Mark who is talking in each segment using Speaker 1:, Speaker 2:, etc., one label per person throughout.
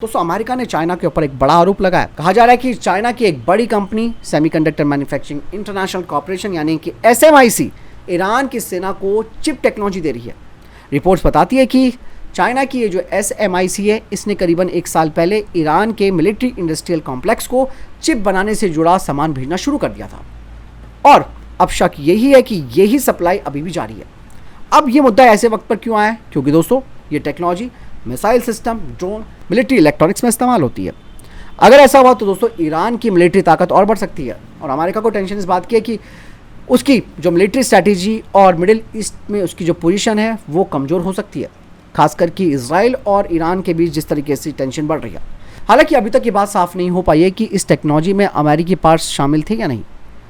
Speaker 1: दोस्तों अमेरिका ने चाइना के ऊपर एक बड़ा आरोप लगाया। कहा जा रहा है कि चाइना की एक बड़ी company semiconductor manufacturing international corporation यानी कि एसएमआईसी ईरान की सेना को चिप टेक्नोलॉजी दे रही है। रिपोर्ट्स बताती है कि चाइना की ये जो एसएमआईसी है इसने करीबन एक साल पहले ईरान के मिलिट्री इंडस्ट्रियल कॉम्प्लेक्स को चिप बनाने से जुड़ा सामान भेजना शुरू कर दिया था और अब शक यही है कि यही सप्लाई अभी भी जारी है। अब ये मुद्दा ऐसे वक्त पर क्यों आया है? क्योंकि दोस्तों ये technology missile system, drone, military electronics में इस्तेमाल होती है। अगर ऐसा हुआ तो दोस्तों ईरान की मिलिट्री ताकत और बढ़ सकती है और अमेरिका को टेंशन इस बात की है कि उसकी जो मिलिट्री स्ट्रैटेजी और मिडिल ईस्ट में उसकी जो पोजीशन है वो कमज़ोर हो सकती है, खासकर कि इजराइल और ईरान के बीच जिस तरीके से टेंशन बढ़ रही है। हालांकि अभी तक ये बात साफ नहीं हो पाई है कि इस टेक्नोलॉजी में अमेरिकी पार्ट्स शामिल थे या नहीं।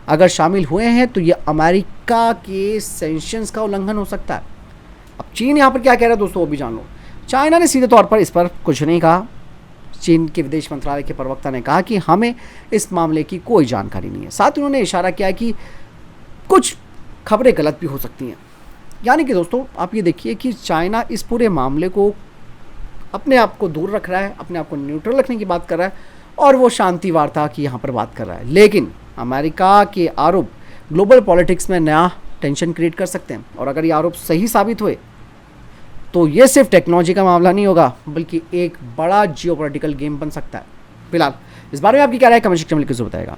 Speaker 1: अगर शामिल हुए हैं तो ये अमेरिका के सैंक्शंस का उल्लंघन हो सकता है। अब चीन यहाँ पर क्या कह रहा है दोस्तों वो भी जान लो। चाइना ने सीधे तौर पर इस पर कुछ नहीं कहा। चीन के विदेश मंत्रालय के प्रवक्ता ने कहा कि हमें इस मामले की कोई जानकारी नहीं है। साथ ही उन्होंने इशारा किया कि कुछ खबरें गलत भी हो सकती हैं। यानी कि दोस्तों आप ये देखिए कि चाइना इस पूरे मामले को अपने आप को दूर रख रहा है, अपने आप को न्यूट्रल रखने की बात कर रहा है और वो शांति वार्ता की यहाँ पर बात कर रहा है। लेकिन अमेरिका के आरोप ग्लोबल पॉलिटिक्स में नया टेंशन क्रिएट कर सकते हैं और अगर ये आरोप सही साबित हुए तो ये सिर्फ टेक्नोलॉजी का मामला नहीं होगा बल्कि एक बड़ा जियोपॉलिटिकल गेम बन सकता है। फिलहाल इस बारे में आपकी क्या राय है? कमेंट सेक्शन में लिख के जरूर बताएगा।